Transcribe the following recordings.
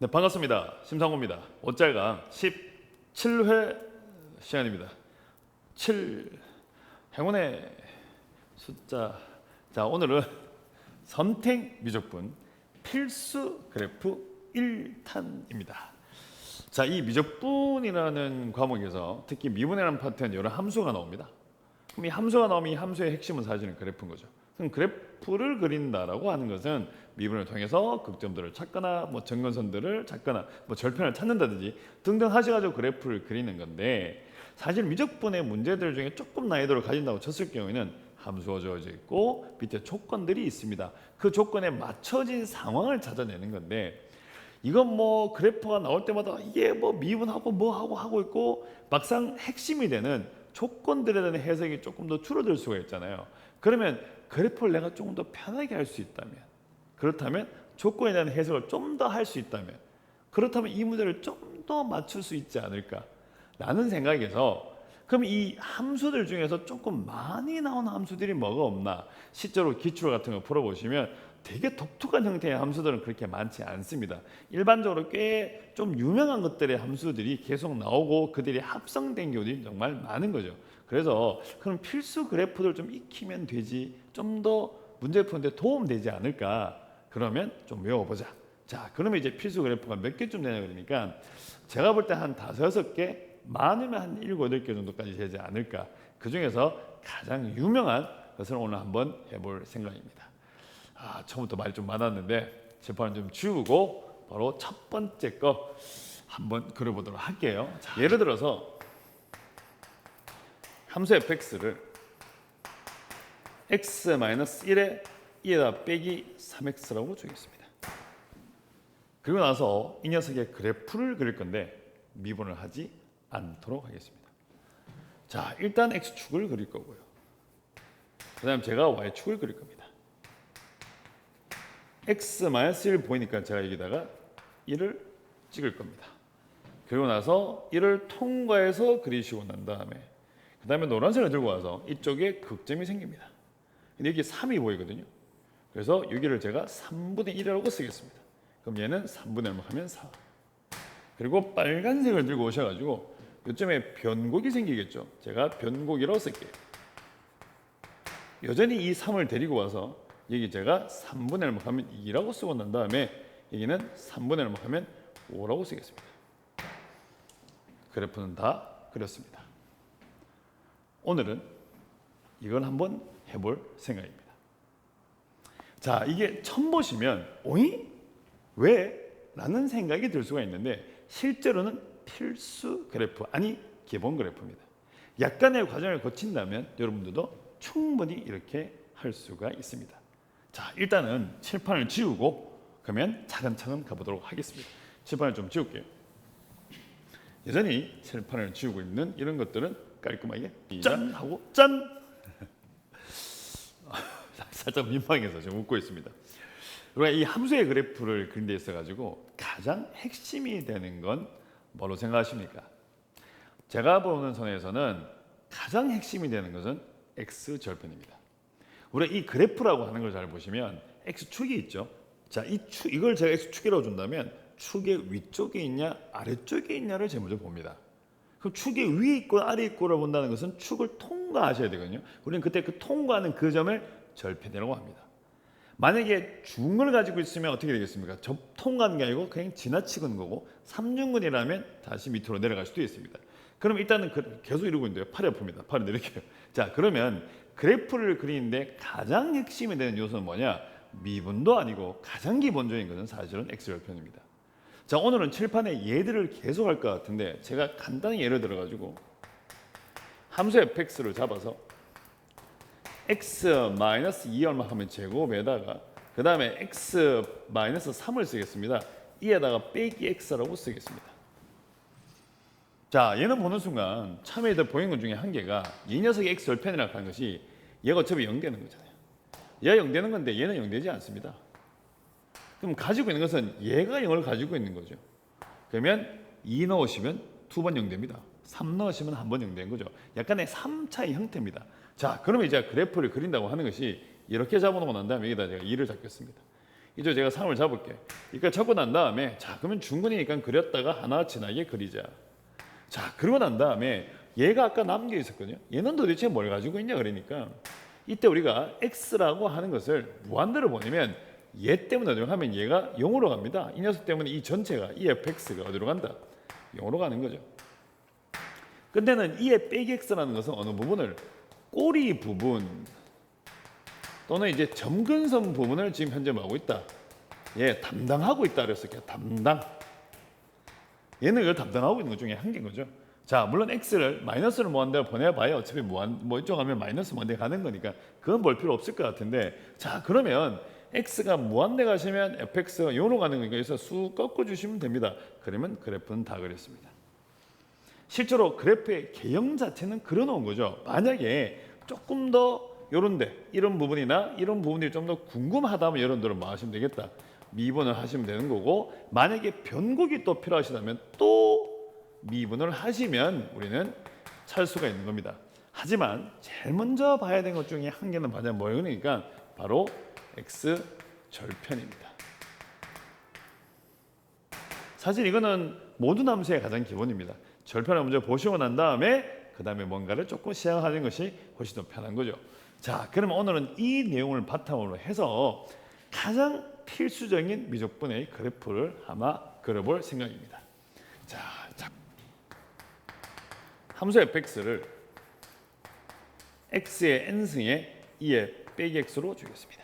네, 반갑습니다. 심상호입니다. 옷잘강 17회 시간입니다. 7, 행운의 숫자. 자, 오늘은 선택 미적분 필수 그래프 1탄입니다. 자, 이 미적분이라는 과목에서 특히 미분이라는 파트는 여러 함수가 나옵니다. 그럼 이 함수가 나오면 이 함수의 핵심은 사실은 그래프인 거죠. 그럼 그래프를 그린다라고 하는 것은 미분을 통해서 극점들을 찾거나 뭐 점근선들을 찾거나 뭐 절편을 찾는다든지 등등 하셔가지고 그래프를 그리는 건데, 사실 미적분의 문제들 중에 조금 난이도를 가진다고 쳤을 경우에는 함수가 주어져 있고 밑에 조건들이 있습니다. 그 조건에 맞춰진 상황을 찾아내는 건데, 이건 뭐 그래프가 나올 때마다 이게 뭐 미분하고 뭐 하고 있고 막상 핵심이 되는 조건들에 대한 해석이 조금 더 줄어들 수가 있잖아요. 그러면 그래프를 내가 조금 더 편하게 할 수 있다면, 그렇다면 조건에 대한 해석을 좀 더 할 수 있다면, 그렇다면 이 문제를 좀 더 맞출 수 있지 않을까 라는 생각에서, 그럼 이 함수들 중에서 조금 많이 나오는 함수들이 뭐가 없나, 실제로 기출 같은 거 풀어보시면 되게 독특한 형태의 함수들은 그렇게 많지 않습니다. 일반적으로 꽤 좀 유명한 것들의 함수들이 계속 나오고 그들이 합성된 경우들이 정말 많은 거죠. 그래서 그럼 필수 그래프를 좀 익히면 되지, 좀 더 문제 푸는데 도움되지 않을까, 그러면 좀 외워보자. 자, 그러면 이제 필수 그래프가 몇 개쯤 되냐 그러니까 제가 볼 때 한 5, 6개, 많으면 한 7, 8개 정도까지 되지 않을까. 그 중에서 가장 유명한 것을 오늘 한번 해볼 생각입니다. 처음부터 말이 좀 많았는데 칠판을 좀 지우고 바로 첫 번째 거 한번 그려보도록 할게요. 자, 예를 들어서 함수 fx를 x-1에 2에다 빼기 3x라고 주겠습니다. 그리고 나서 이 녀석의 그래프를 그릴 건데 미분을 하지 않도록 하겠습니다. 자, 일단 x축을 그릴 거고요. 그 다음 제가 y축을 그릴 겁니다. x-1 보이니까 제가 여기다가 1을 찍을 겁니다. 그리고 나서 1을 통과해서 그리시고 난 다음에 그 다음에 노란색을 들고 와서 이쪽에 극점이 생깁니다. 근데 여기 3이 보이거든요. 그래서 여기를 제가 3분의 1이라고 쓰겠습니다. 그럼 얘는 3분의 1 하면 4. 그리고 빨간색을 들고 오셔가지고 이쯤에 변곡이 생기겠죠. 제가 변곡이라고 쓸게요. 여전히 이 3을 데리고 와서 여기 제가 3분의 1 하면 2라고 쓰고 난 다음에 여기는 3분의 1 하면 5라고 쓰겠습니다. 그래프는 다 그렸습니다. 오늘은 이걸 한번 해볼 생각입니다. 자, 이게 처음 보시면 오이? 왜? 라는 생각이 들 수가 있는데 실제로는 필수 그래프, 아니 기본 그래프입니다. 약간의 과정을 거친다면 여러분들도 충분히 이렇게 할 수가 있습니다. 자, 일단은 칠판을 지우고 그러면 차근차근 가보도록 하겠습니다. 칠판을 좀 지울게요. 여전히 칠판을 지우고 있는 이런 것들은 깔끔하게 짠 하고 짠! 살짝 민망해서 지금 웃고 있습니다. 그러니까 이 함수의 그래프를 그린 데 있어가지고 가장 핵심이 되는 건 뭐로 생각하십니까? 제가 보는 선에서는 가장 핵심이 되는 것은 x절편입니다. 우리가 이 그래프라고 하는 걸 잘 보시면 x축이 있죠. 자, 이걸 제가 x축이라고 준다면 축의 위쪽에 있냐 아래쪽에 있냐를 제일 먼저 봅니다. 그럼 축의 위에 있고 아래 있고를 본다는 것은 축을 통과하셔야 되거든요. 우리는 그때 그 통과하는 그 점을 절편이라고 합니다. 만약에 중근을 가지고 있으면 어떻게 되겠습니까? 통과하는 게 아니고 그냥 지나치는 거고, 3중근이라면 다시 밑으로 내려갈 수도 있습니다. 그럼 일단은 계속 이러고 있는데요. 팔이 아픕니다. 팔을 내릴게요. 자, 그러면 그래프를 그리는데 가장 핵심이 되는 요소는 뭐냐? 미분도 아니고 가장 기본적인 것은 사실은 x절편입니다. 자, 오늘은 칠판에 예들을 계속 할 것 같은데 제가 간단히 예를 들어가지고 함수 fx를 잡아서 x-2 얼마 하면 제곱에다가 그 다음에 x-3을 쓰겠습니다. 이에다가 빼기 x라고 쓰겠습니다. 자, 얘는 보는 순간 처음에 보이는 것 중에 한 개가 이 녀석의 x절편이라고 하는 것이 얘가 어차피 0 되는 거잖아요. 얘가 0 되는 건데 얘는 0 되지 않습니다. 그럼 가지고 있는 것은 얘가 0을 가지고 있는 거죠. 그러면 2 넣으시면 2번 0 됩니다. 3 넣으시면 1번 0 된 거죠. 약간의 3차의 형태입니다. 자, 그러면 이제 그래프를 그린다고 하는 것이 이렇게 잡아놓고 난 다음에 여기다 제가 2를 잡겠습니다. 이쪽 제가 3을 잡을게. 이거 잡고 난 다음에 자 그러면 중근이니까 그렸다가 하나 지나게 그리자. 자 그러고 난 다음에 얘가 아까 남겨 있었거든요. 얘는 도대체 뭘 가지고 있냐 그러니까 이때 우리가 x라고 하는 것을 무한대로 보내면 얘 때문에 어디로 가면 얘가 0으로 갑니다. 이 녀석 때문에 이 전체가 이 fx가 어디로 간다? 0으로 가는 거죠. 근데는 이의 빼기 x라는 것은 어느 부분을 꼬리 부분 또는 이제 점근선 부분을 지금 현재 뭐하고 있다? 얘 담당하고 있다 그랬을게요. 담당. 얘는 이걸 담당하고 있는 것 중에 한 개인 거죠. 자, 물론 x를 마이너스를 무한대로 보내봐야 어차피 뭐 이쪽 하면 마이너스 무한대 가는 거니까 그건 볼 필요 없을 것 같은데 자, 그러면 x가 무한대 가시면 fx가 0으로 가는 거니까 여기서 수 꺾어주시면 됩니다. 그러면 그래프는 다 그렸습니다. 실제로 그래프의 개형 자체는 그려놓은 거죠. 만약에 조금 더 요런데 이런 부분이나 이런 부분이 좀 더 궁금하다면 여러분들은 뭐 하시면 되겠다. 미분을 하시면 되는 거고 만약에 변곡이 또 필요하시다면 또 미분을 하시면 우리는 찾을 수가 있는 겁니다. 하지만 제일 먼저 봐야 되는 것 중에 한 개는 뭐냐니까 바로 x 절편입니다. 사실 이거는 모든 함수의 가장 기본입니다. 절편을 먼저 보시고 난 다음에 그 다음에 뭔가를 조금 시작하는 것이 훨씬 더 편한 거죠. 자, 그러면 오늘은 이 내용을 바탕으로 해서 가장 필수적인 미적분의 그래프를 아마 그려볼 생각입니다. 자, 함수 fx를 x의 n승에 2의 빼기 x로 주겠습니다.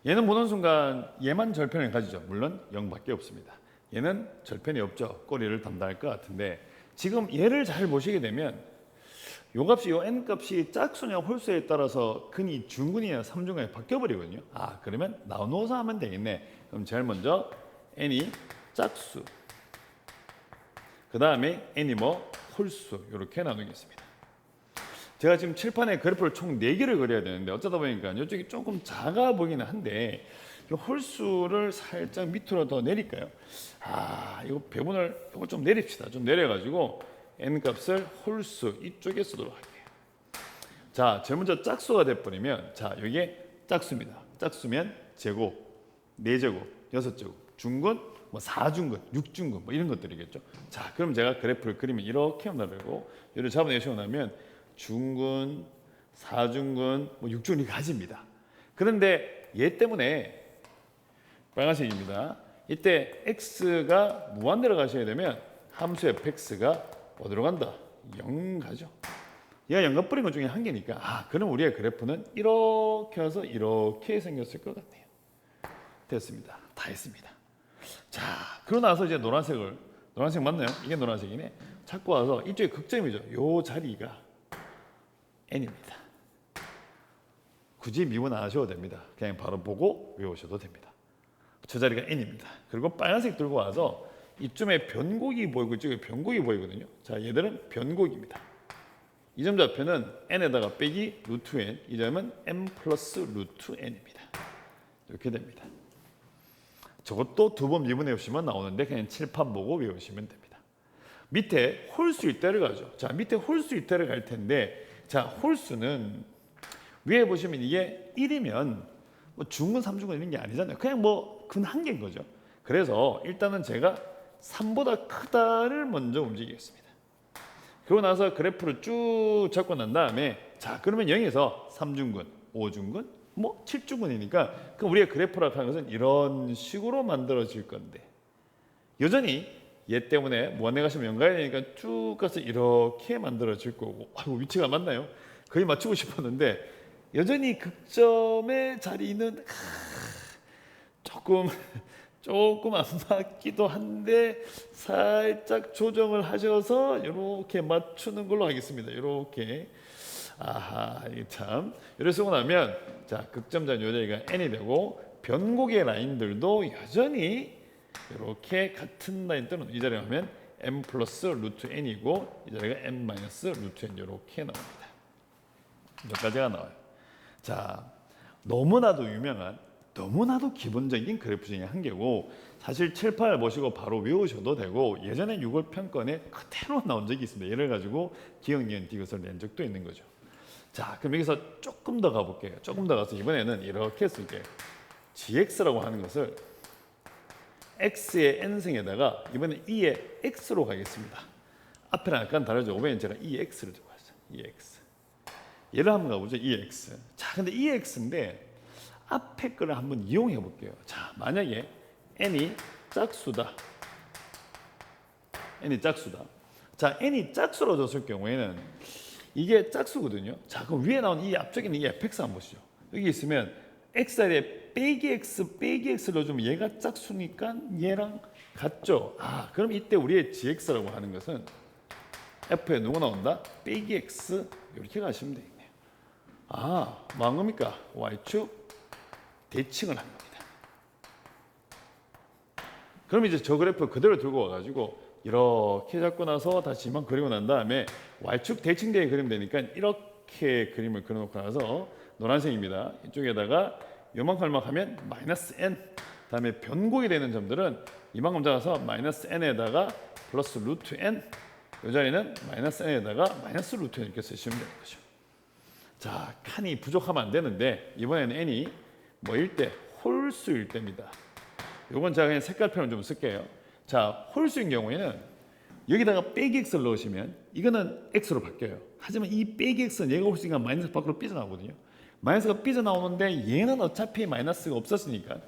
얘는 보는 순간 얘만 절편을 가지죠. 물론 0밖에 없습니다. 얘는 절편이 없죠. 꼬리를 담당할 것 같은데 지금 얘를 잘 보시게 되면 요 값이 요 n 값이 짝수냐 홀수에 따라서 근이 중근이냐 삼중근이 바뀌어버리거든요. 아 그러면 나누어서 하면 되겠네. 그럼 제일 먼저 n이 짝수 그 다음에 n이 뭐 홀수 이렇게 나누겠습니다. 제가 지금 칠판에 그래프를 총 4개를 그려야 되는데 어쩌다 보니까 이쪽이 조금 작아 보이기는 한데 이 홀수를 살짝 밑으로 더 내릴까요? 아 이거 배분을 이거 좀 내립시다. 좀 내려가지고 n 값을 홀수 이쪽에 쓰도록 할게요. 자, 제일 먼저 짝수가 돼버리면 자 여기에 짝수입니다. 짝수면 제곱, 4제곱, 6제곱, 중근, 뭐 4중근, 6중근 뭐 이런 것들이겠죠. 자, 그럼 제가 그래프를 그리면 이렇게 만들고 얘를 잡아내시고 나면 중근, 4중근, 뭐 6중근이 가집니다. 그런데 얘 때문에 빨간색입니다. 이때 x가 무한대로 가셔야 되면 함수 fx가 어디로 간다? 0 가죠. 얘가 0 가버린 것 중에 한 개니까 아 그럼 우리의 그래프는 이렇게 와서 이렇게 생겼을 것 같네요. 됐습니다. 다 했습니다. 자 그러고 나서 이제 노란색 맞나요? 이게 노란색이네. 찾고 와서 이쪽이 극점이죠. 요 자리가 n입니다. 굳이 미분 안 하셔도 됩니다. 그냥 바로 보고 외우셔도 됩니다. 저 자리가 n입니다. 그리고 빨간색 들고 와서 이쯤에 변곡이 보이고 이쪽에 변곡이 보이거든요. 자, 얘들은 변곡입니다. 이 점 좌표는 n에다가 빼기 루트 n, 이 점은 n 플러스 루트 n입니다. 이렇게 됩니다. 저것도 2번 미분해 보시면 나오는데 그냥 칠판 보고 외우시면 됩니다. 밑에 홀수 일대를 가죠. 자, 밑에 홀수 일대를 갈 텐데 자, 홀수는 위에 보시면 이게 1이면 뭐 중근, 3중근 이런 게 아니잖아요. 그냥 뭐 근 한 개인 거죠. 그래서 일단은 제가 3보다 크다를 먼저 움직이겠습니다. 그러고 나서 그래프를 쭉 잡고 난 다음에 자 그러면 0에서 3중근, 5중근, 뭐 7중근이니까 그럼 우리의 그래프라고 하는 것은 이런 식으로 만들어질 건데 여전히 얘 때문에 무한대 가시면 0 가야 되니까 쭉 가서 이렇게 만들어질 거고 아이고 위치가 맞나요? 거의 맞추고 싶었는데 여전히 극점의 자리는 조금 안 맞기도 한데 살짝 조정을 하셔서 이렇게 맞추는 걸로 하겠습니다. 이렇게 아하 이게 참 이렇게 쓰고 나면 자 극점자 요 자리가 n이 되고 변곡의 라인들도 여전히 이렇게 같은 라인 또는 이 자리에 하면 m 플러스 루트 n이고 이 자리가 m 마이너스 루트 n 이렇게 나옵니다. 몇 가지가 나와요. 자 너무나도 유명한 너무나도 기본적인 그래프 중에 한 개고 사실 칠판을 보시고 바로 외우셔도 되고 예전에 6월 편권에 그대로 나온 적이 있습니다. 얘를 가지고 기억, 니은, 디귿을 낸 적도 있는 거죠. 자 그럼 여기서 조금 더 가볼게요. 조금 더 가서 이번에는 이렇게 쓸게요. gx라고 하는 것을 x의 n승에다가 이번에 2의 x로 가겠습니다. 앞에랑 약간 다르죠. 이번엔 제가 2x를 들고 왔어요. 2x. 얘를 한번 가보죠. 2x. 자, 근데 2x인데 앞에 거를 한번 이용해 볼게요. 자, 만약에 n이 짝수다. n이 짝수다. 자, n이 짝수로 줬을 경우에는 이게 짝수거든요. 자, 그럼 위에 나온 이 앞쪽에 있는 이 fx 한번 보시죠. 여기 있으면 x 자리에 빼기 x를 넣어주면 얘가 짝수니까 얘랑 같죠. 아, 그럼 이때 우리의 gx라고 하는 것은 f에 누가 나온다? 빼기 x 이렇게 가시면 되겠네요. 아, 뭐한 겁니까? y축 대칭을 한 겁니다. 그럼 이제 저 그래프 그대로 들고 와가지고 이렇게 잡고 나서 다시 이만 그리고 난 다음에 y축 대칭되게 그리면 되니까 이렇게 그림을 그려놓고 나서 노란색입니다. 이쪽에다가 요만큼 하면 마이너스 n, 다음에 변곡이 되는 점들은 이만큼 잡아서 마이너스 n에다가 플러스 루트 n, 이 자리는 마이너스 n에다가 마이너스 루트 n 이렇게 쓰시면 되는 거죠. 자, 칸이 부족하면 안 되는데 이번에는 n이 뭐일 때? 홀수일 때입니다. 요건 제가 그냥 색깔 표현 좀 쓸게요. 자, 홀수인 경우에는 여기다가 빼기 x를 넣으시면 이거는 x로 바뀌어요. 하지만 이 빼기 x는 얘가 홀수니까 마이너스 밖으로 삐져나오거든요. 마이너스가 삐져나오는데 얘는 어차피 마이너스가 없었으니까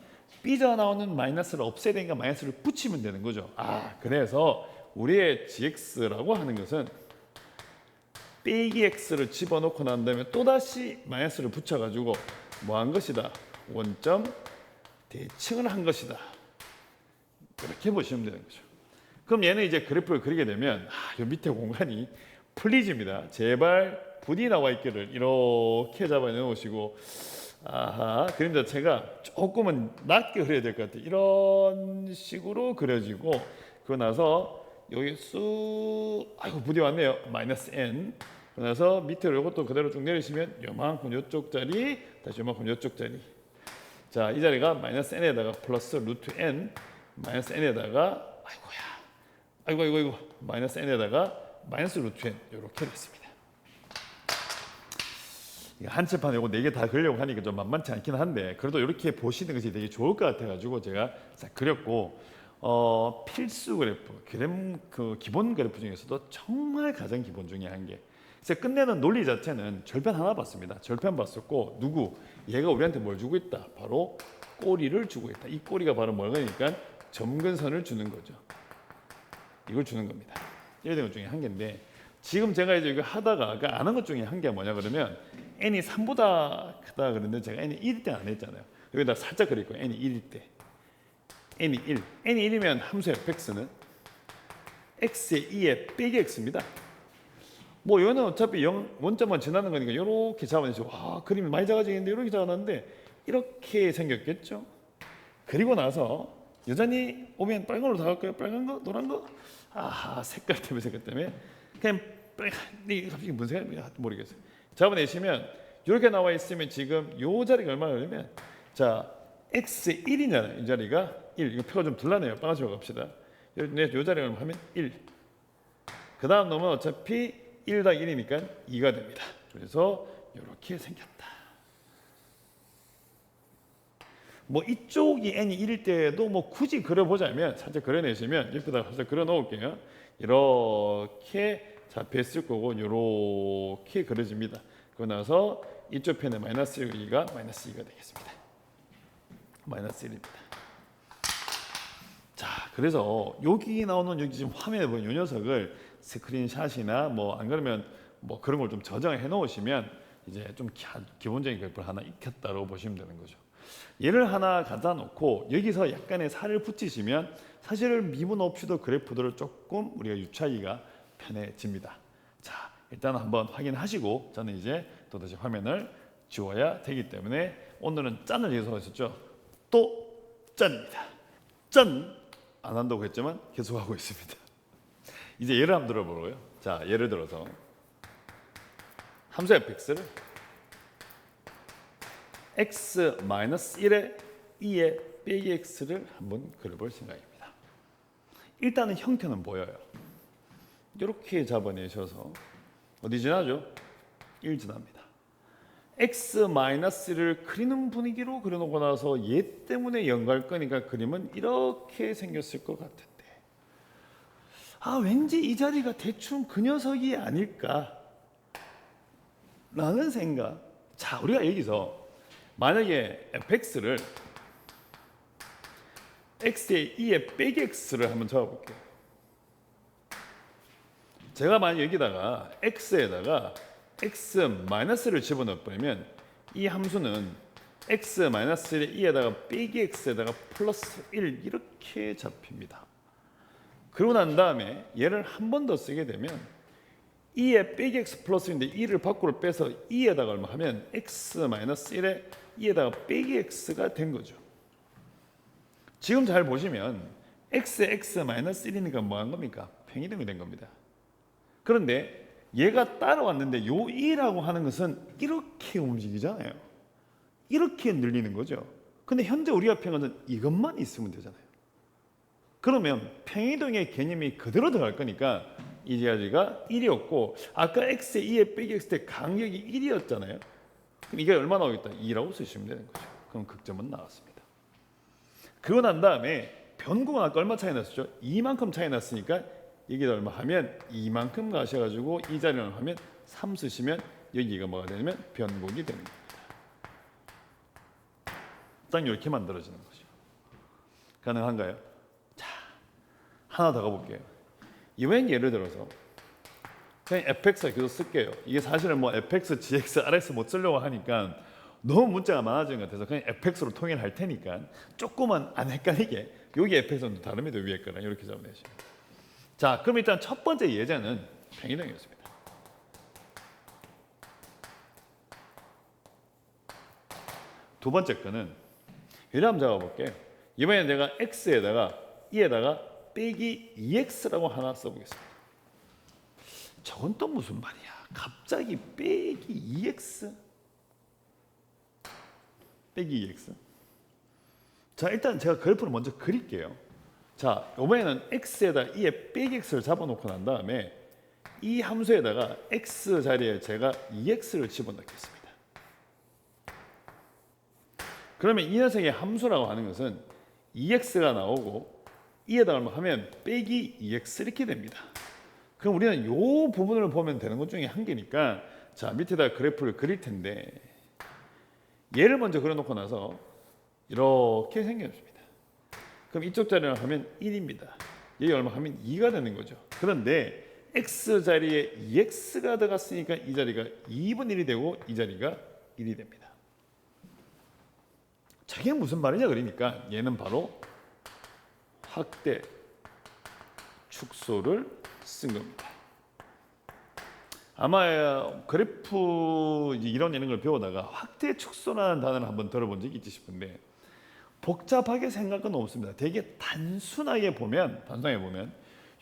삐져나오는 마이너스를 없애야 되니까 마이너스를 붙이면 되는 거죠. 아, 그래서 우리의 gx라고 하는 것은 빼기 x를 집어넣고 난 다음에 또다시 마이너스를 붙여가지고 뭐 한 것이다? 원점 대칭을 한 것이다. 이렇게 보시면 되는 거죠. 그럼 얘는 이제 그래프를 그리게 되면 이 밑에 공간이 풀리집니다. 제발 분이 나와 있기를 이렇게 잡아 넣으시고 그림 자체가 조금은 낮게 그려야 될 것 같아요. 이런 식으로 그려지고 그러고 나서 여기 부디 왔네요. 마이너스 n. 그러고 나서 밑으로 이것도 그대로 쭉 내리시면 요만큼 요쪽 자리, 다시 요만큼 요쪽 자리. 자, 이 자리가 마이너스 n에다가 플러스 루트 n, 마이너스 n에다가 아이고 마이너스 n에다가 마이너스 루트 n 이렇게 됐습니다. 한칠판 이거 4개 다 그리려고 하니까 좀 만만치 않긴 한데 그래도 이렇게 보시는 것이 되게 좋을 것 같아가지고 제가 싹 그렸고 필수 그래프, 그 기본 그래프 중에서도 정말 가장 기본 중에 한 개. 그래서 끝내는 논리 자체는 절편 하나 봤습니다. 절편 봤었고 얘가 우리한테 뭘 주고 있다? 바로 꼬리를 주고 있다. 이 꼬리가 바로 뭐니까 점근선을 주는 거죠. 이걸 주는 겁니다. 이런 것 중에 한 개인데 지금 제가 이제 이거 하다가 아까 안 한 것 중에 한 개가 뭐냐 그러면 n이 3보다 크다 그랬는데 제가 n이 1일 때 안 했잖아요. 여기다 살짝 그릴 거예요. n이 1일 때. n이 1. n이 1이면 함수 fx는 x의 2에 빼기 x입니다. 뭐 이거는 어차피 원점만 지나는 거니까 이렇게 잡아내시고 그림이 많이 작아지겠는데 이렇게 작아놨는데 이렇게 생겼겠죠. 그리고 나서 여전히 오면 빨간으로 다 갈까요? 빨간 거? 노란 거? 색깔 때문에 그냥 빨간, 이게 갑자기 무슨 색깔인지 모르겠어요. 잡아내시면 이렇게 나와 있으면 지금 요 자리가 얼마나 되냐면 자, x 1이잖아요. 이 자리가 1. 이거 표가 좀 둘라네요. 빨간색으로 갑시다. 요 자리가 얼마 하면 1. 그 다음 놈은 어차피 1 더하기 1이니까 2가 됩니다. 그래서 이렇게 생겼다. 뭐 이쪽이 n이 1일 때도 뭐 굳이 그려보자면 살짝 그려내시면 옆에다 살짝 그려 놓을게요. 이렇게 잡혔을 거고 이렇게 그려집니다. 그러고 나서 이쪽 편에 마이너스 2가 마이너스 2가 되겠습니다. 마이너스 1입니다. 자, 그래서 여기 나오는 여기 지금 화면에 보이는 이 녀석을 스크린샷이나 뭐 안 그러면 뭐 그런 걸 좀 저장해 놓으시면 이제 좀 기본적인 그래프를 하나 익혔다고 보시면 되는 거죠. 얘를 하나 갖다 놓고 여기서 약간의 살을 붙이시면 사실 미분 없이도 그래프들을 조금 우리가 유추하기가 편해집니다. 자, 일단 한번 확인하시고 저는 이제 또다시 화면을 지워야 되기 때문에 오늘은 짠을 예상했었죠. 또 짠입니다. 짠! 안 한다고 했지만 계속하고 있습니다. 이제 예를 한번 들어보고요. 자, 예를 들어서 함수 fx를 x-1에 2에 빼기 x를 한번 그려볼 생각입니다. 일단은 형태는 보여요. 이렇게 잡아내셔서 어디 지나죠? 1 지납니다. x-를 그리는 분위기로 그려놓고 나서 얘 때문에 연구할 거니까 그림은 이렇게 생겼을 것 같은데, 왠지 이 자리가 대충 그 녀석이 아닐까 라는 생각. 자, 우리가 여기서 만약에 fx를 x에 2에 빼기 x를 한번 적어볼게요. 제가 만약 여기다가 x에다가 x-를 집어넣어버리면 이 함수는 x-의 2에다가 빼기 x에다가 플러스 1 이렇게 잡힙니다. 그러고 난 다음에 얘를 한 번 더 쓰게 되면 2에 빼기 x 플러스 1인데 2를 밖으로 빼서 2에다가 얼마 하면 x-1에 2에다가 빼기 x가 된 거죠. 지금 잘 보시면 x에 x-1이니까 뭐 한 겁니까? 평이동이 된 겁니다. 그런데 얘가 따라왔는데 요 2라고 하는 것은 이렇게 움직이잖아요. 이렇게 늘리는 거죠. 근데 현재 우리가 표현한 것은 이것만 있으면 되잖아요. 그러면 평이동의 개념이 그대로 들어갈 거니까 이 자리가 1이었고 아까 x에 2에 빼기 x 때 간격이 1이었잖아요. 그럼 이게 얼마 나오겠다? 2라고 쓰시면 되는 거죠. 그럼 극점은 나왔습니다. 그러고 난 다음에 변공은 아까 얼마 차이 났었죠? 2만큼 차이 났으니까 여기다 얼마 하면 2만큼 가셔가지고 이 자리를 얼마 하면 3 쓰시면 여기가 뭐가 되냐면 변곡이 되는 겁니다. 딱 이렇게 만들어지는 거죠. 가능한가요? 자, 하나 더 가볼게요. 이번엔 예를 들어서 그냥 fx가 계속 쓸게요. 이게 사실은 뭐 fx, gx, rs 못 쓰려고 하니까 너무 문자가 많아지는 것 같아서 그냥 fx로 통일할 테니까 조금만 안 헷갈리게 여기 fx는 다릅니다. 위에 거랑 이렇게 잡아내시면. 자, 그럼 일단 첫 번째 예제는 평이동이었습니다. 두 번째 거는 얘를 한번 잡아볼게요. 이번에 내가 x에다가 2에다가 빼기 2x라고 하나 써보겠습니다. 저건 또 무슨 말이야? 갑자기 빼기 2x? 빼기 2x? 자, 일단 제가 그래프를 먼저 그릴게요. 자, 이번에는 x에다 2에 빼기 x를 잡아놓고 난 다음에 이 함수에다가 x 자리에 제가 2x를 집어넣겠습니다. 그러면 이 녀석의 함수라고 하는 것은 2x가 나오고 2에다 얼마 하면 빼기 2x 이렇게 됩니다. 그럼 우리는 이 부분을 보면 되는 것 중에 한 개니까 자, 밑에다 그래프를 그릴 텐데 얘를 먼저 그려놓고 나서 이렇게 생겼습니다. 그럼 이쪽 자리를 하면 1입니다. 여기 얼마 하면 2가 되는 거죠. 그런데 x 자리에 2x가 들어갔으니까 이 자리가 2분의 1이 되고 이 자리가 1이 됩니다. 저게 무슨 말이냐 그러니까 얘는 바로 확대 축소를 쓴 겁니다. 아마 그래프 이런 걸 배우다가 확대 축소라는 단어를 한번 들어본 적이 있지 싶은데 복잡하게 생각은 없습니다. 되게 단순하게 보면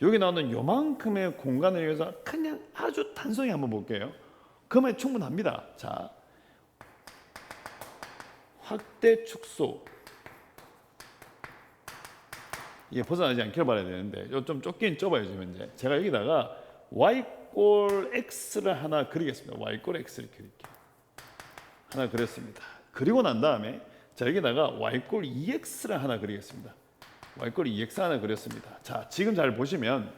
여기 나오는 요만큼의 공간을 위해서 그냥 아주 단순히 한번 볼게요. 그러면 충분합니다. 자, 확대 축소 이게 벗어나지 않기를 바라야 되는데 좀 좁긴 좁아요. 지금 이제 제가 여기다가 y꼴 x를 하나 그리겠습니다. y꼴 x를 그릴게요. 하나 그렸습니다. 그리고 난 다음에 자, 여기다가 y꼴 2x를 하나 그리겠습니다. y꼴 2x 하나 그렸습니다. 자, 지금 잘 보시면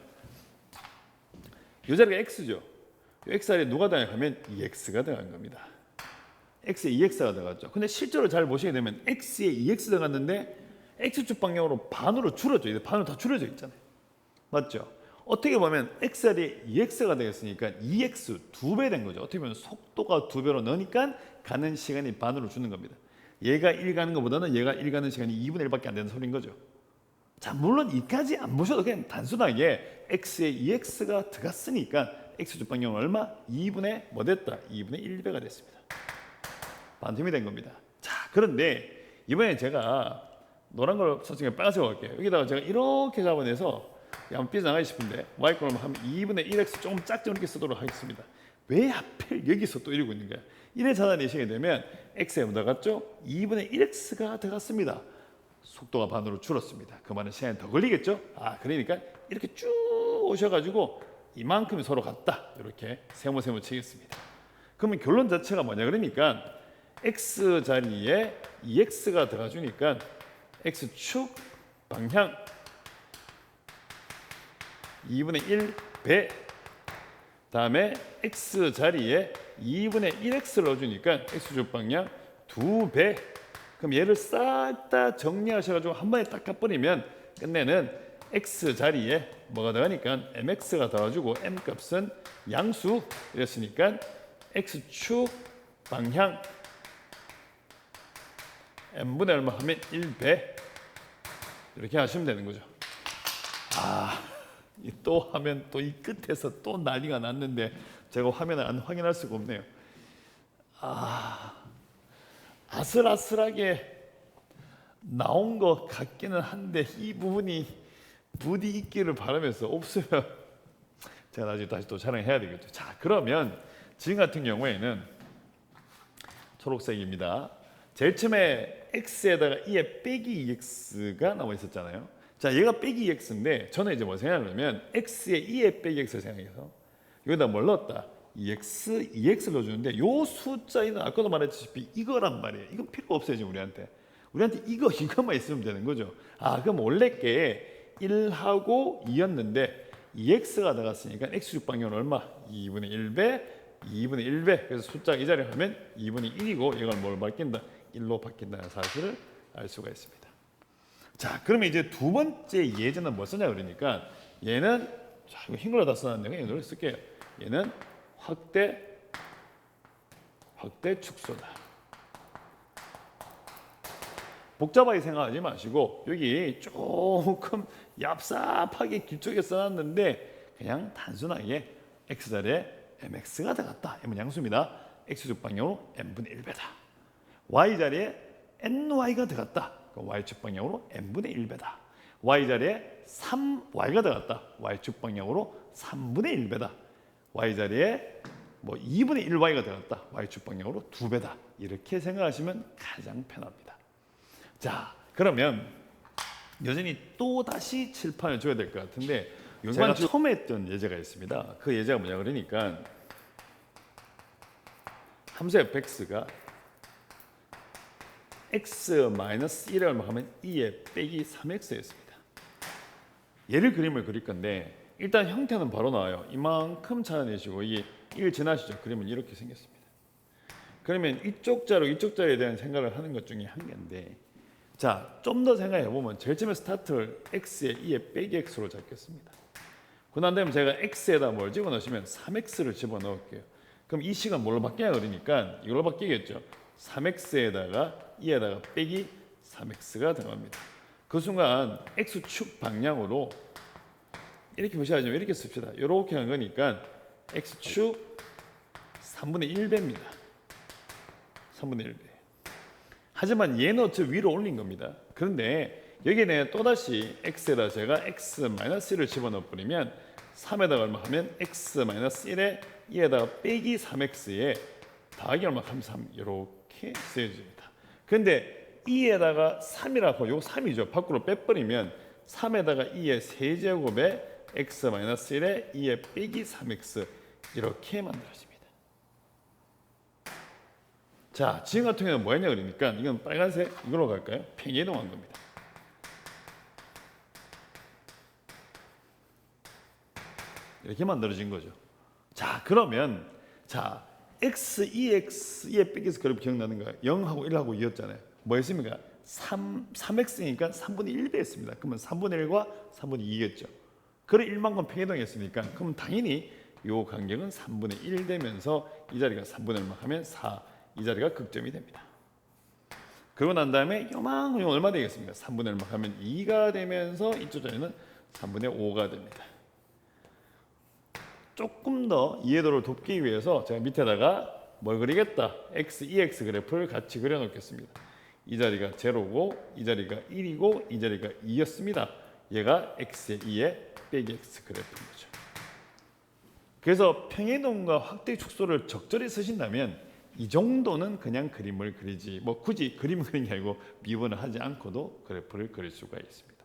이 자리가 x죠. 이 x 자리에 누가 들어가면 2x가 들어간 겁니다. x에 2x가 들어갔죠. 근데 실제로 잘 보시게 되면 x에 2x 들어갔는데 x축 방향으로 반으로 줄어져. 이제 반으로 다 줄어져 있잖아요. 맞죠? 어떻게 보면 x 자리에 2x가 되겠으니까 2x 2배 된 거죠. 어떻게 보면 속도가 2배로 넣으니까 가는 시간이 반으로 주는 겁니다. 얘가 1 가는 것보다는 얘가 1 가는 시간이 2분의 1밖에 안 되는 소리인 거죠. 자, 물론 이까지 안 보셔도 그냥 단순하게 x에 2x가 들어갔으니까 x축 방향은 얼마? 2분의 뭐 됐다? 2분의 1배가 됐습니다. 반틈이 된 겁니다. 자, 그런데 이번에 제가 노란 걸 설정해 빨간색으로 할게요. 여기다가 제가 이렇게 잡아내서 한번 삐져나가고 싶은데 y꼴 하면 2분의 1x 조금 작게 이렇게 쓰도록 하겠습니다. 왜 하필 여기서 또 이러고 있는 거야? 1을 찾아내시게 되면 x에 뭐 들어갔죠? 2분의 1x가 들어갔습니다. 속도가 반으로 줄었습니다. 그 말은 시간이 더 걸리겠죠? 그러니까 이렇게 쭉 오셔가지고 이만큼이 서로 같다. 이렇게 세모세모 치겠습니다. 그러면 결론 자체가 뭐냐 그러니까 x 자리에 2x가 들어가주니까 x축 방향 2분의 1배, 다음에 x 자리에 2분의 1x를 넣어주니까 x축 방향 2배. 그럼 얘를 싹 다 정리하셔가지고 한 번에 딱 갚버리면 끝내는 x 자리에 뭐가 들어가니까 mx가 들어가지고 m 값은 양수 이랬으니까 x축 방향 m분의 얼마 하면 1배 이렇게 하시면 되는 거죠. 또 하면 또 이 끝에서 또 난리가 났는데 제가 화면을 안 확인할 수가 없네요. 아슬아슬하게 나온 것 같기는 한데 이 부분이 부디 있기를 바라면서 없으면 제가 나중에 다시 또 촬영해야 되겠죠. 자, 그러면 지금 같은 경우에는 초록색입니다. 제일 처음에 x에다가 2에 빼기 2x가 나와 있었잖아요. 자, 얘가 빼기 2x인데 저는 이제 뭐 생각하냐면 x에 2에 빼기 x를 생각해서 여기다 뭘 넣었다? 2x를 넣어주는데 요 숫자에는 아까도 말했다시피 이거란 말이에요. 이건 필요 없어요 지금 우리한테 이것만 있으면 되는 거죠. 그럼 원래 게 1하고 2였는데 2x가 들어갔으니까 x축 방향은 얼마? 2분의 1배 2분의 1배. 그래서 숫자 이 자리에 하면 2분의 1이고 이걸 뭘 바뀐다? 1로 바뀐다는 사실을 알 수가 있습니다. 자, 그러면 이제 두 번째 예제는 뭐 쓰냐 그러니까 얘는 자, 이거 흰 걸로 다 써놨는데 이거 쓸게요. 얘는 확대 축소다. 복잡하게 생각하지 마시고 여기 조금 얍삽하게 길쭉하게 써놨는데 그냥 단순하게 x자리에 mx가 들어갔다. m은 양수입니다. x축 방향으로 m분의 1배다. y자리에 ny가 들어갔다. y축 방향으로 m분의 1배다. y자리에 3y가 들어갔다. y축 방향으로 3분의 1배다. y자리에 뭐 2분의 1y가 들어갔다. y축 방향으로 2배다. 이렇게 생각하시면 가장 편합니다. 자, 그러면 여전히 또 다시 칠판을 줘야 될 것 같은데 제가 처음에 했던 예제가 있습니다. 그 예제가 뭐냐 그러니까 함수 fx가 x-1을 얼마하면 2에 빼기 3x였습니다. 얘를 그림을 그릴 건데 일단 형태는 바로 나와요. 이만큼 찾아내시고 이게 1 지나시죠. 그림은 이렇게 생겼습니다. 그러면 이쪽 자로 이쪽 자리에 대한 생각을 하는 것 중에 한 개인데 자, 좀 더 생각해 보면 제일 처음에 스타트를 x에 2에 빼기 x로 잡겠습니다. 그다음 되면 제가 x에다 뭘 집어넣으시면 3x를 집어넣을게요. 그럼 이 식은 뭘로 바뀌냐 그러니까 이걸로 바뀌겠죠. 3x에다가 2에다가 빼기 3x가 들어갑니다. 그 순간 x축 방향으로 이렇게 보셔야죠. 이렇게 씁시다. 이렇게 한 거니까 x축 3분의 1배입니다. 3분의 1배. 하지만 얘는 저 위로 올린 겁니다. 그런데 여기에 내가 또다시 x에다 제가 x-1을 집어넣어 버리면 3에다가 얼마 하면 x-1에 2에다가 빼기 3x에 더하기 얼마 하면 3 이렇게 쓰여집니다. 그런데 2에다가 3이라고 요 3이죠. 밖으로 빼버리면 3에다가 2의 세제곱에 x-1에 2에 빼기 3x 이렇게 만들어집니다. 자, 지금 같은 경우는 뭐 했냐 그러니까 이건 빨간색 이걸로 갈까요? 평이동한 겁니다. 이렇게 만들어진 거죠. 자, 그러면 자 x, 2x, 2에 빼기해서 그룹 기억나는가요? 0하고 1하고 2였잖아요. 뭐 했습니까? 3x니까 3분의 1배 했습니다. 그러면 3분의 1과 3분의 2겠죠. 그래 1만큼 평이동했으니까 그럼 당연히 요 간격은 3분의 1 되면서 이 자리가 3분의 1만 하면 4, 이 자리가 극점이 됩니다. 그러고 난 다음에 요만큼 얼마 되겠습니까? 3분의 1만 하면 2가 되면서 이쪽 자리는 3분의 5가 됩니다. 조금 더 이해도를 돕기 위해서 제가 밑에다가 뭘 그리겠다. x, 2x 그래프를 같이 그려놓겠습니다. 이 자리가 0고 이 자리가 1이고 이 자리가 2였습니다. 얘가 x의 2에 빼기 x 그래프인 거죠. 그래서 평행이동과 확대 축소를 적절히 쓰신다면 이 정도는 그냥 그림을 그리지 뭐 굳이 그림을 그리는 게 아니고 미분을 하지 않고도 그래프를 그릴 수가 있습니다.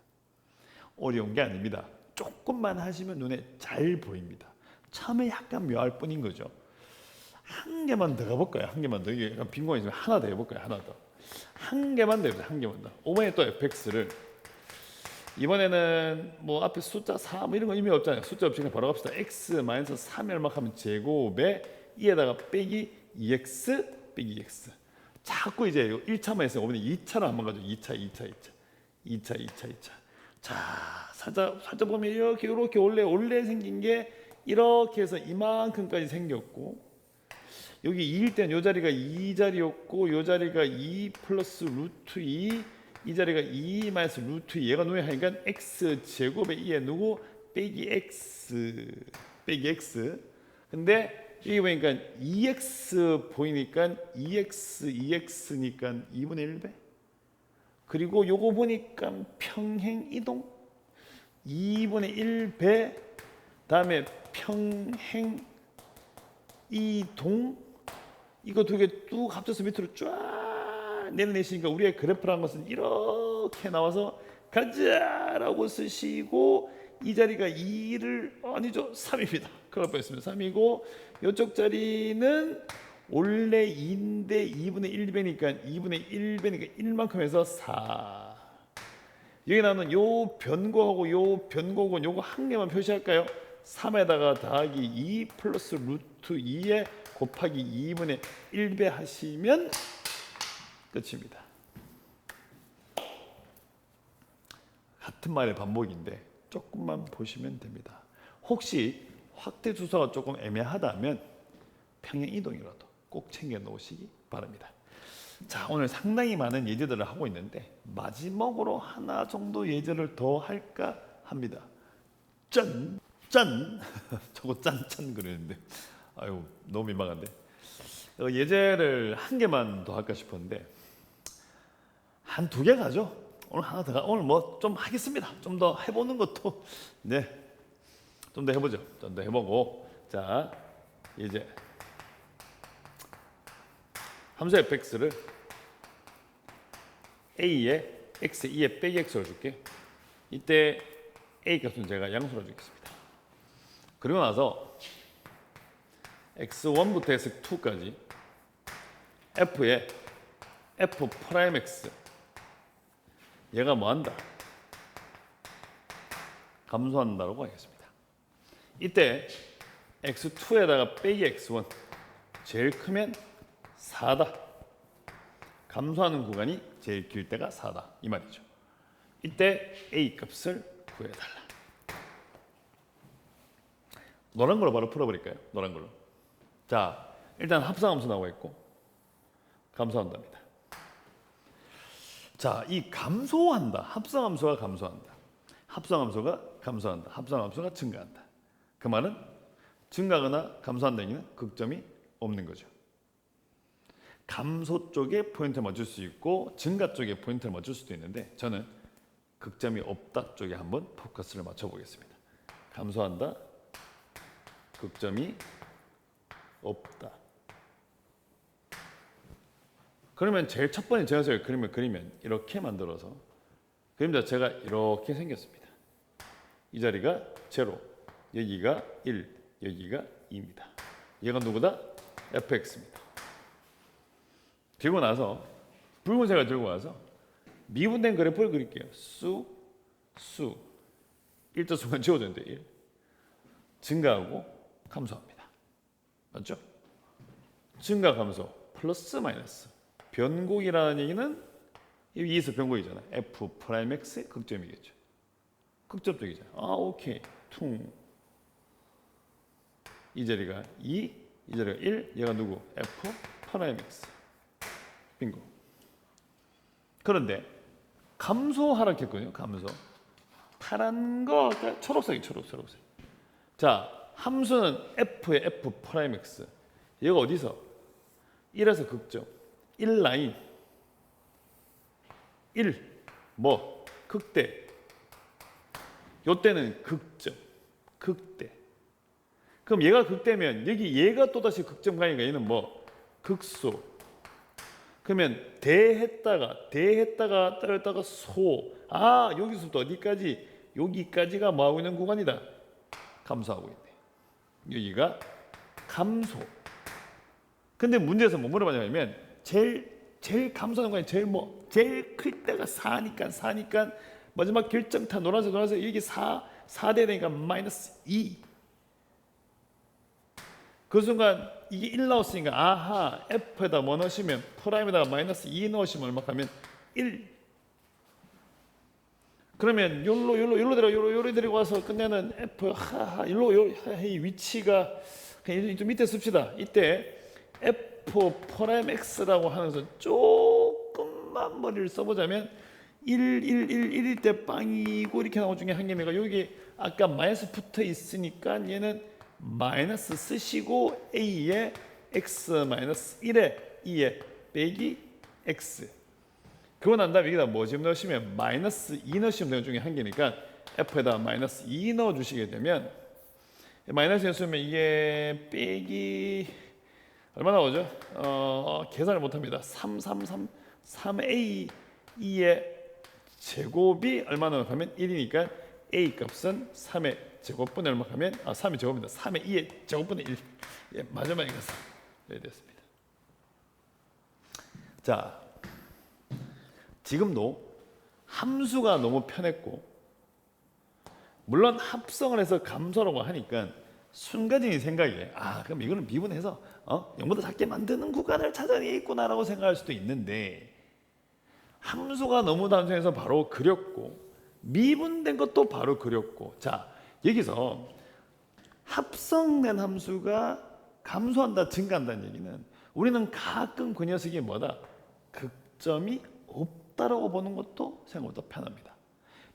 어려운 게 아닙니다. 조금만 하시면 눈에 잘 보입니다. 처음에 약간 묘할 뿐인 거죠. 한 개만 더 가볼까요? 한 개만 더. 이게 약간 빈 공간이 있으면 하나 더 해볼까요? 하나 더. 한 개만 더 해보세요. 한 개만 더. 5번에 또 fx를 이번에는 뭐 앞에 숫자 4 뭐 이런 거 의미 없잖아요. 숫자 없이 그냥 바로 갑시다. x 마이너스 3이 얼마하면 제곱에 이에다가 빼기 2x 빼기 2x. 자꾸 이제 1차만 했어요. 5번에 2차로 한번 가죠. 2차. 자, 살짝 보면 이렇게 원래 생긴 게 이렇게 해서 이만큼까지 생겼고, 여기 2일 때는 이 자리가 2자리였고 이 자리가 2 플러스 루트 2, 이 자리가 2 마이너스 루트 2. 얘가 누구야 하니까 x 제곱에 2에 누구 빼기 x. 근데 여기 보니까 2x 보이니까 2x니까 2분의 1배. 그리고 요거 보니까 평행 이동 2분의 1배. 다음에 평행 이동, 이거 두 개 뚝 합쳐서 밑으로 쫙 내려내시니까 우리의 그래프라는 것은 이렇게 나와서 가자라고 쓰시고, 이 자리가 2를 아니죠 3입니다. 그럴 뻔했습니다. 3이고 이쪽 자리는 원래 2인데 2분의 1배니까 2분의 1배니까 1만큼 해서 4. 여기 나오는 요 변고하고 요 변고고 요거 한 개만 표시할까요? 3에다가 더하기 2 플러스 루트 2에 곱하기 2분의 1배 하시면 끝입니다. 같은 말의 반복인데 조금만 보시면 됩니다. 혹시 확대 주소가 조금 애매하다면 평행 이동이라도 꼭 챙겨 놓으시기 바랍니다. 자, 오늘 상당히 많은 예제들을 하고 있는데 마지막으로 하나 정도 예제를 더 할까 합니다. 짠! 저거 짠 그러는데 아유 너무 민망한데 예제를 한 개만 더 할까 싶었는데 한 두 개 가죠. 오늘 하나 더 가. 오늘 뭐 좀 하겠습니다. 좀 더 해보는 것도 좀 더 해보죠. 좀 더 해보고, 자 이제 함수 fx를 a에 x 2에 빼기 x로 줄게. 이때 a 값은 제가 양수로 주겠습니다. 그리고 나서 x1부터 x2까지 f에 f 프라임 x, 얘가 뭐한다? 감소한다라고 하겠습니다. 이때 x2에다가 빼기 x1 제일 크면 4다. 감소하는 구간이 제일 길 때가 4다 이 말이죠. 이때 a 값을 구해달라. 노란 걸로 바로 풀어버릴까요? 노란 걸로. 자, 일단 합성함수 나와 있고 감소한답니다. 자, 이 감소한다. 합성함수가 감소한다. 합성함수가 감소한다. 합성함수가 증가한다. 그 말은 증가하거나 감소한다는 얘기는 극점이 없는 거죠. 감소 쪽에 포인트를 맞출 수 있고 증가 쪽에 포인트를 맞출 수도 있는데 저는 극점이 없다 쪽에 한번 포커스를 맞춰보겠습니다. 감소한다. 극점이 없다. 그러면 제일 첫 번째 제가 그림을 그리면 이렇게 만들어서 그림 자체가 이렇게 생겼습니다. 이 자리가 0, 여기가 1, 여기가 2입니다. 얘가 누구다? fx입니다. 그리고 나서 붉은색을 들고 와서 미분된 그래프를 그릴게요. 수 1자 순간 지워졌는데 1 증가하고 감소합니다. 맞죠? 증가 감소 플러스 마이너스 변곡이라는 얘기는 여기서 변곡이잖아요. f 프라임 x의 극점이겠죠. 극점적이잖아요. 오케이. 퉁. 이 자리가 2, 이 자리가 1, 얘가 누구? f 프라임 x. 빙고. 그런데 감소하라 했거든요. 감소. 파란 거 아까 초록색. 자, 함수는 f의 f 프라임 x. 얘가 어디서? 1에서 극점. 1 라인. 1 뭐? 극대. 요때는 극점. 극대. 그럼 얘가 극대면 여기 얘가 또다시 극점 가니까 얘는 뭐? 극소. 그러면 대했다가 따렸다가 소. 여기서부터 어디까지? 여기까지가 뭐하고 있는 구간이다? 감소하고 있네. 여기가 감소. 근데 문제에서 뭐 물어봤냐면 제일 감소하는 거야. 제일 클 때가 4니까 마지막 결정타 노란색 여기 4 되니까 마이너스 2. 그 순간 이게 1 나왔으니까 아하, F에다 뭐 넣으시면 프라임에다가 마이너스 2 넣으시면 얼마 하면 1. 그러면 요로 데리고 와서 끝내는 F 하하 이 위치가 그냥 좀 밑에 씁시다. 이때 F 프라임 X라고 하면서 조금만 머리를 써보자면 1일 때 빵이고 이렇게 나온 중에 한 개가 여기 아까 마이너스 붙어 있으니까 얘는 마이너스 쓰시고 A에 X 마이너스 1에 2에 빼기 X. 그거 난 다음에 여기다 뭐 지금 넣으시면 마이너스 2 넣으시면 되는 중에 한 개니까 F에다 마이너스 2 넣어 주시게 되면 마이너스 넣으면 이게 빼기 얼마 나오죠? 계산을 못합니다. 3A 2의 제곱이 얼마 나오면 1이니까 A 값은 3의 제곱분의 얼마 하면 3의 제곱입니다. 3의 2의 제곱분의 1. 예, 마지막에 가서 되었습니다. 자, 지금도 함수가 너무 편했고 물론 합성을 해서 감소라고 하니까 순간적인 생각에 그럼 이거는 미분해서 0보다 작게 만드는 구간을 찾아내겠구나라고 생각할 수도 있는데 함수가 너무 단순해서 바로 그렸고 미분된 것도 바로 그렸고 자 여기서 합성된 함수가 감소한다 증가한다는 얘기는 우리는 가끔 그 녀석이 뭐다 극점이 없다라고 보는 것도 생각보다 편합니다.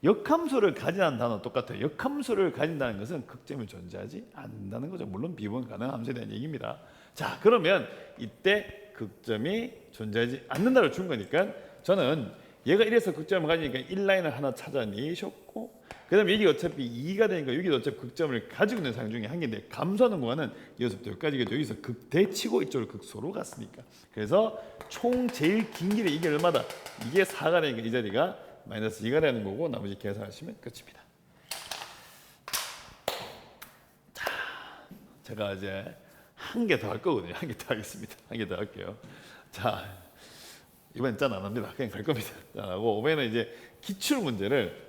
역함수를 가진다는 단어 똑같아요. 역함수를 가진다는 것은 극점이 존재하지 않는다는 거죠. 물론 비분 가능한 함수에 대한 얘기입니다. 자 그러면 이때 극점이 존재하지 않는다를 준 거니까 저는 얘가 이래서 극점을 가지니까 1라인을 하나 찾아내셨고 그 다음에 여기 어차피 2가 되니까 여기도 어차피 극점을 가지고 있는 상황 중에 한 개인데 감소하는 구간은 여기서부터 여기까지겠죠. 여기서 극대치고 이쪽으로 극소로 갔으니까 그래서 총 제일 긴 길이 이게 얼마다? 이게 4가 되니까 이 자리가 마이너스 2가 되는 거고 나머지 계산하시면 끝입니다. 자, 제가 이제 한 개 더 할 거거든요. 한 개 더 하겠습니다. 한 개 더 할게요. 자, 이번엔 짠 안 합니다. 그냥 갈 겁니다. 짠하고 이번에는 이제 기출 문제를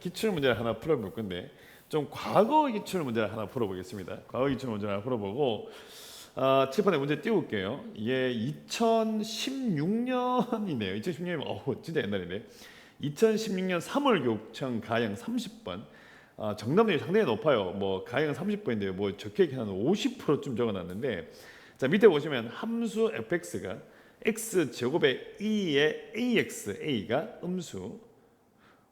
하나 풀어볼 건데 좀 과거 기출 문제를 하나 풀어보겠습니다. 과거 기출 문제를 하나 풀어보고 칠판에 문제 띄울게요. 이게 2016년이네요. 2016년이면 진짜 옛날이네. 2016년 3월 교육청 가형 30번 정답률이 상당히 높아요. 뭐 가형 30번인데 뭐 적혀있긴 한 50%쯤 적어놨는데 자 밑에 보시면 함수 fx가 x 제곱의 2의 ax a가 음수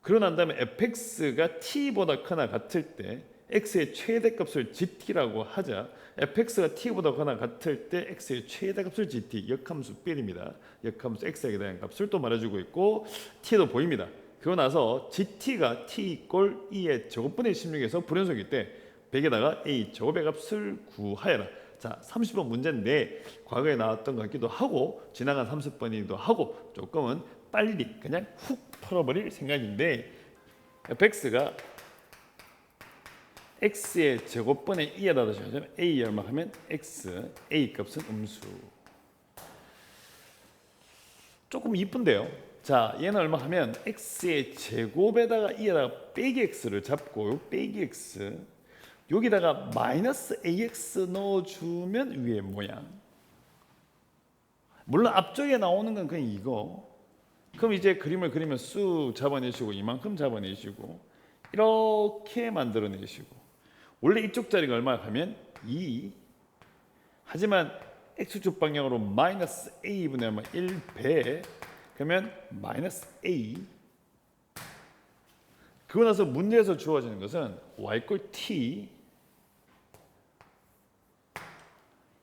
그러고 난 다음에 fx가 t보다 크나 같을 때 x의 최대값을 gt라고 하자 fx가 t보다 크나 같을 때 x의 최대값을 gt 역함수 뺄입니다. 역함수 x에 대한 값을 또 말해주고 있고 t도 보입니다. 그러고 나서 gt가 t 이꼴 2의 제곱분의 16에서 불연속일 때 100에다가 a 제곱의 값을 구하여라. 자 30번 문제인데 과거에 나왔던 것 같기도 하고 지나간 30번이기도 하고 조금은 빨리 그냥 훅 풀어버릴 생각인데 fx가 x의 제곱분의 2에다 다시하면 a 얼마 하면 x a 값은 음수 조금 이쁜데요. 자 얘는 얼마 하면 x의 제곱에다가 2에다가 빼기 x를 잡고 빼기 x 여기다가 마이너스 ax 넣어주면 위에 모양 물론 앞쪽에 나오는 건 그냥 이거 그럼 이제 그림을 그리면 수 잡아내시고 이만큼 잡아내시고 이렇게 만들어내시고 원래 이쪽 자리가 얼마 하면 2 하지만 x축 방향으로 마이너스 a분의 1배 그러면 마이너스 a 그러고 나서 문제에서 주어지는 것은 y 꼴 t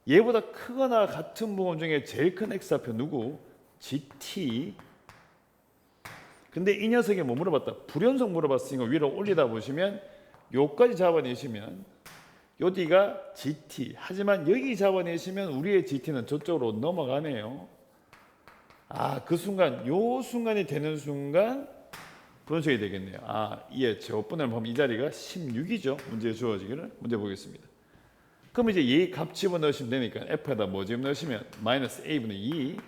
얘보다 크거나 같은 부분 중에 제일 큰 x좌표 누구? gt 근데 이 녀석이 뭐 물어봤다? 불연속 물어봤으니까 위로 올리다 보시면 요까지 잡아내시면 요 뒤가 gt 하지만 여기 잡아내시면 우리의 gt는 저쪽으로 넘어가네요. 그 순간 요 순간이 되는 순간 불연속이 되겠네요. 이의 제곱분을 보면 이 자리가 16이죠. 문제에 주어지기를 문제 보겠습니다. 그럼 이제 얘 값 집어넣으시면 되니까 f에다 뭐 집어넣으시면 마이너스 a분의 2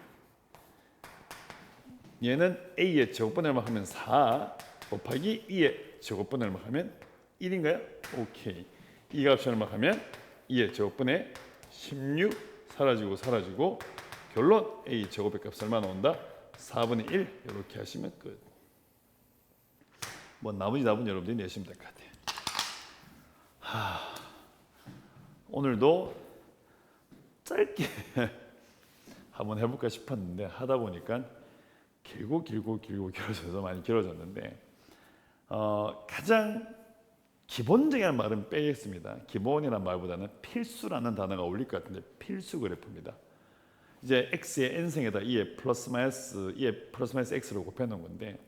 얘는 a의 제곱분의 얼마 하면 4 곱하기 2의 제곱분의 얼마 하면 1인가요? 오케이. 이 값이 얼마 하면 2의 제곱분의 16 사라지고 결론 a 제곱의 값 얼마 나온다? 4분의 1 이렇게 하시면 끝. 뭐 나머지 답은 여러분들이 내시면 될 것 같아요. 오늘도 짧게 한번 해볼까 싶었는데 하다 보니까 길고 길어져서 많이 길어졌는데 가장 기본적인 말은 빼겠습니다. 기본이라는 말보다는 필수라는 단어가 어울릴 것 같은데 필수 그래프입니다. 이제 x의 n승에다 2의 플러스 마이너스 x로 곱해놓은 건데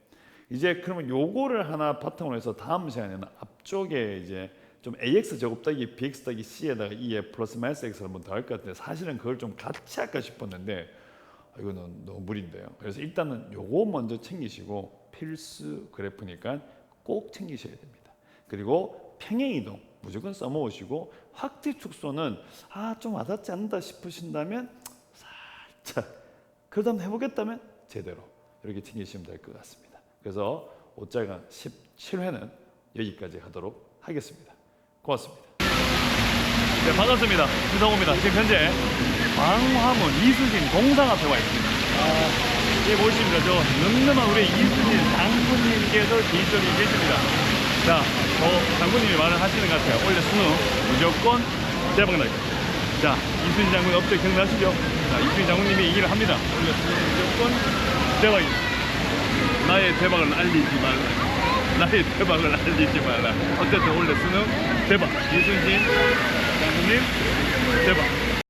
이제 그러면 요거를 하나 바탕으로 해서 다음 시간에는 앞쪽에 이제 좀 ax 제곱 더하기 bx 더하기 c에다가 2의 플러스 마이너스 x를 한번 더 할 것 같은데 사실은 그걸 좀 같이 할까 싶었는데 이거는 너무 무리인데요. 그래서 일단은 요거 먼저 챙기시고 필수 그래프니까 꼭 챙기셔야 됩니다. 그리고 평행이동 무조건 써먹으시고 확대 축소는 좀 와닿지 않는다 싶으신다면 살짝 그래도 한번 해보겠다면 제대로 이렇게 챙기시면 될 것 같습니다. 그래서 5자강 17회는 여기까지 하도록 하겠습니다. 고맙습니다. 네, 반갑습니다. 김성호입니다. 지금 현재 광화문 이수진 공상 앞에 와 있습니다. 여기 보시면 저 늠름한 우리 이수진 장군님께서 기술이 계십니다. 자, 장군님이 말을 하시는 것 같아요. 원래 수능 무조건 대박 날 거예요. 자, 이수진 장군 업적 기억나시죠? 자, 이수진 장군님이 얘기를 합니다. 원래 수능 무조건 대박입니다. 나의 대박을 알리지 말라. 나의 대박을 알리지 말라. 어쨌든 원래 수능 대박. 이순신 장군님 대박.